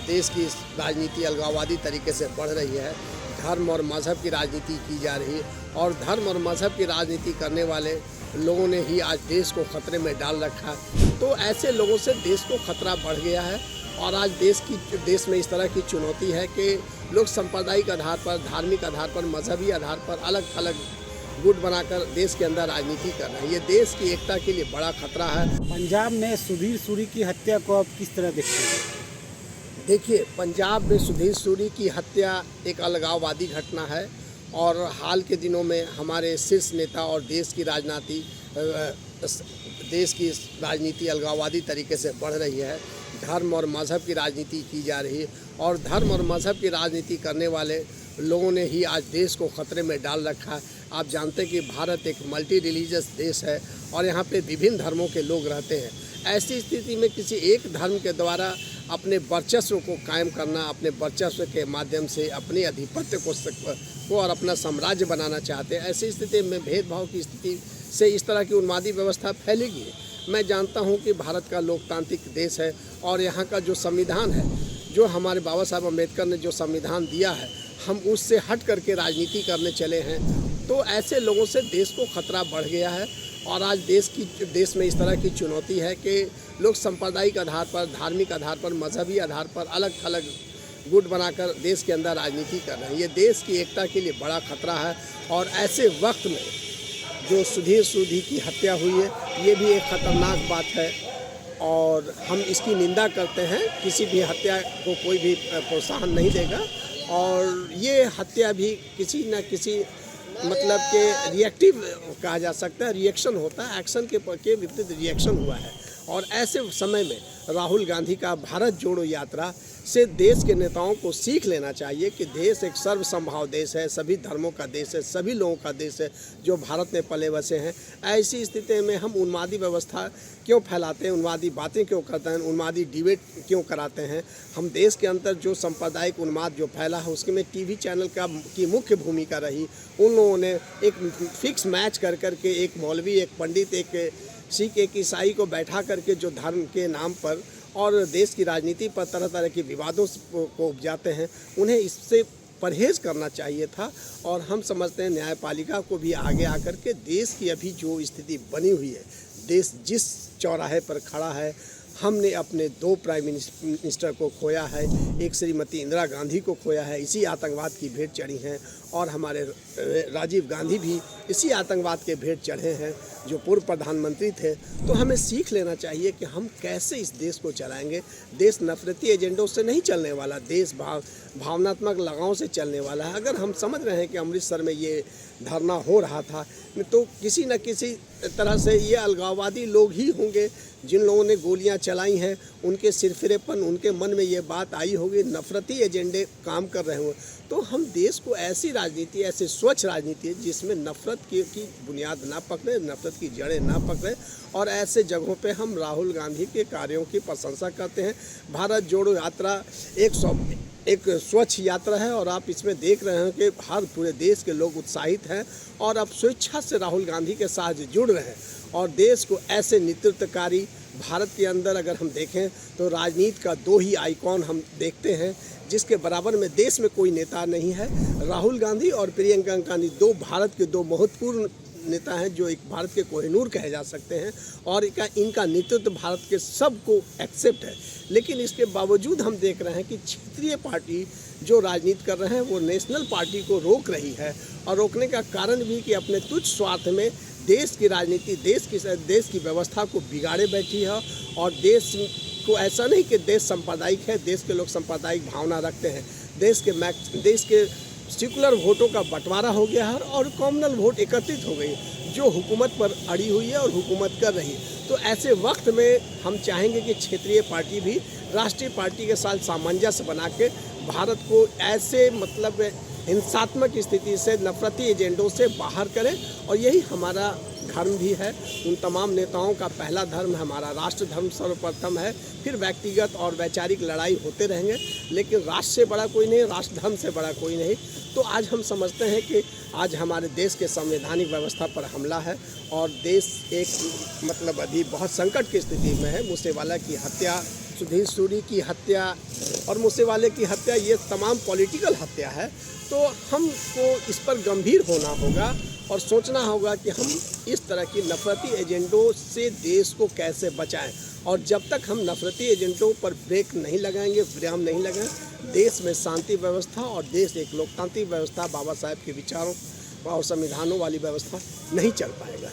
देश की राजनीति अलगाववादी तरीके से बढ़ रही है। धर्म और मज़हब की राजनीति की जा रही है और धर्म और मज़हब की राजनीति करने वाले लोगों ने ही आज देश को खतरे में डाल रखा है। तो ऐसे लोगों से देश को खतरा बढ़ गया है और आज देश में इस तरह की चुनौती है कि लोग सांप्रदायिक आधार पर, धार्मिक आधार पर, मजहबी आधार पर अलग थलग गुट बनाकर देश के अंदर राजनीति कर रहे हैं। ये देश की एकता के लिए बड़ा खतरा है। पंजाब में सुधीर सूरी की हत्या को आप किस तरह देखते हैं? देखिए, पंजाब में सुधीर सूरी की हत्या एक अलगाववादी घटना है और हाल के दिनों में हमारे शीर्ष नेता और देश की राजनीति अलगाववादी तरीके से बढ़ रही है। धर्म और मज़हब की राजनीति की जा रही है और धर्म और मज़हब की राजनीति करने वाले लोगों ने ही आज देश को खतरे में डाल रखा है। आप जानते हैं कि भारत एक मल्टी रिलीजियस देश है और यहाँ पे विभिन्न धर्मों के लोग रहते हैं। ऐसी स्थिति में किसी एक धर्म के द्वारा अपने वर्चस्व को कायम करना, अपने वर्चस्व के माध्यम से अपने आधिपत्य को और अपना साम्राज्य बनाना चाहते हैं। ऐसी स्थिति में भेदभाव की स्थिति से इस तरह की उन्मादी व्यवस्था फैलेगी। मैं जानता हूं कि भारत का लोकतांत्रिक देश है और यहाँ का जो संविधान है, जो हमारे बाबा साहब अम्बेडकर ने जो संविधान दिया है, हम उससे हट करके राजनीति करने चले हैं। तो ऐसे लोगों से देश को खतरा बढ़ गया है और आज देश में इस तरह की चुनौती है कि लोग सांप्रदायिक आधार पर, धार्मिक आधार पर, मजहबी आधार पर अलग थलग गुट बनाकर देश के अंदर राजनीति कर रहे हैं। ये देश की एकता के लिए बड़ा खतरा है और ऐसे वक्त में जो सुधीर सूरी की हत्या हुई है, ये भी एक ख़तरनाक बात है और हम इसकी निंदा करते हैं। किसी भी हत्या को कोई भी प्रोत्साहन नहीं देगा और ये हत्या भी किसी न किसी मतलब के रिएक्टिव कहा जा सकता है, रिएक्शन होता है, एक्शन के विपरीत रिएक्शन हुआ है। और ऐसे समय में राहुल गांधी का भारत जोड़ो यात्रा से देश के नेताओं को सीख लेना चाहिए कि देश एक सर्वसंभाव देश है, सभी धर्मों का देश है, सभी लोगों का देश है जो भारत में पले बसे हैं। ऐसी स्थिति में हम उन्मादी व्यवस्था क्यों फैलाते हैं, उन्मादी बातें क्यों करते हैं, उन्मादी डिबेट क्यों कराते हैं? हम देश के अंदर जो सांप्रदायिक उन्माद जो फैला है उसके में टीवी चैनल की मुख्य भूमिका रही। उन लोगों ने एक फिक्स मैच कर करके एक मौलवी, एक पंडित, एक सिख, एक ईसाई को बैठा करके जो धर्म के नाम पर और देश की राजनीति पर तरह तरह के विवादों को उपजाते हैं, उन्हें इससे परहेज़ करना चाहिए था। और हम समझते हैं न्यायपालिका को भी आगे आकर के देश की अभी जो स्थिति बनी हुई है, देश जिस चौराहे पर खड़ा है, हमने अपने 2 प्राइम मिनिस्टर को खोया है, एक श्रीमती इंदिरा गांधी को खोया है, इसी आतंकवाद की भेंट चढ़ी हैं और हमारे राजीव गांधी भी इसी आतंकवाद के भेंट चढ़े हैं जो पूर्व प्रधानमंत्री थे। तो हमें सीख लेना चाहिए कि हम कैसे इस देश को चलाएंगे। देश नफरती एजेंडों से नहीं चलने वाला, देश भावनात्मक लगाव से चलने वाला है। अगर हम समझ रहे हैं कि अमृतसर में ये धरना हो रहा था, तो किसी न किसी तरह से ये अलगाववादी लोग ही होंगे जिन लोगों ने गोलियां चलाई हैं, उनके सिरफिरेपन, उनके मन में ये बात आई होगी, नफरती एजेंडे काम कर रहे हों। तो हम देश को ऐसी राजनीति, ऐसे स्वच्छ राजनीति जिसमें नफरत की बुनियाद ना पकड़े, नफरत की जड़ें ना पकड़े, और ऐसे जगहों पे हम राहुल गांधी के कार्यों की प्रशंसा करते हैं। भारत जोड़ो यात्रा एक स्वच्छ यात्रा है और आप इसमें देख रहे हैं कि हर पूरे देश के लोग उत्साहित हैं और अब स्वेच्छा से राहुल गांधी के साथ जुड़ रहे हैं। और देश को ऐसे नेतृत्वकारी भारत के अंदर अगर हम देखें तो राजनीति का 2 ही आइकॉन हम देखते हैं जिसके बराबर में देश में कोई नेता नहीं है। राहुल गांधी और प्रियंका गांधी भारत के 2 महत्वपूर्ण नेता हैं जो एक भारत के कोहिनूर कहे जा सकते हैं और इनका नेतृत्व भारत के सबको एक्सेप्ट है। लेकिन इसके बावजूद हम देख रहे हैं कि क्षेत्रीय पार्टी जो राजनीति कर रहे हैं वो नेशनल पार्टी को रोक रही है और रोकने का कारण भी कि अपने तुच्छ स्वार्थ में देश की राजनीति, देश की व्यवस्था को बिगाड़े बैठी है। और देश को ऐसा नहीं कि देश सांप्रदायिक है, देश के लोग सांप्रदायिक भावना रखते हैं। देश के सेकुलर वोटों का बंटवारा हो गया है और कॉमनल वोट एकत्रित हो गई जो हुकूमत पर अड़ी हुई है और हुकूमत कर रही है। तो ऐसे वक्त में हम चाहेंगे कि क्षेत्रीय पार्टी भी राष्ट्रीय पार्टी के साथ सामंजस्य बना के भारत को ऐसे मतलब हिंसात्मक स्थिति से, नफरती एजेंडों से बाहर करें। और यही हमारा धर्म भी है। उन तमाम नेताओं का पहला धर्म हमारा राष्ट्र धर्म सर्वप्रथम है, फिर व्यक्तिगत और वैचारिक लड़ाई होते रहेंगे, लेकिन राष्ट्र से बड़ा कोई नहीं, राष्ट्र धर्म से बड़ा कोई नहीं। तो आज हम समझते हैं कि आज हमारे देश के संवैधानिक व्यवस्था पर हमला है और देश एक मतलब अभी बहुत संकट की स्थिति में है। मूसेवाला की हत्या सुधीर सूरी की हत्या और मूसेवाले की हत्या, ये तमाम पॉलिटिकल हत्या है। तो हमको इस पर गंभीर होना होगा और सोचना होगा कि हम इस तरह की नफरती एजेंडों से देश को कैसे बचाएं। और जब तक हम नफरती एजेंडों पर ब्रेक नहीं लगाएंगे, विराम नहीं लगाएं, देश में शांति व्यवस्था और देश एक लोकतांत्रिक व्यवस्था, बाबा साहेब के विचारों और संविधानों वाली व्यवस्था नहीं चल पाएगा।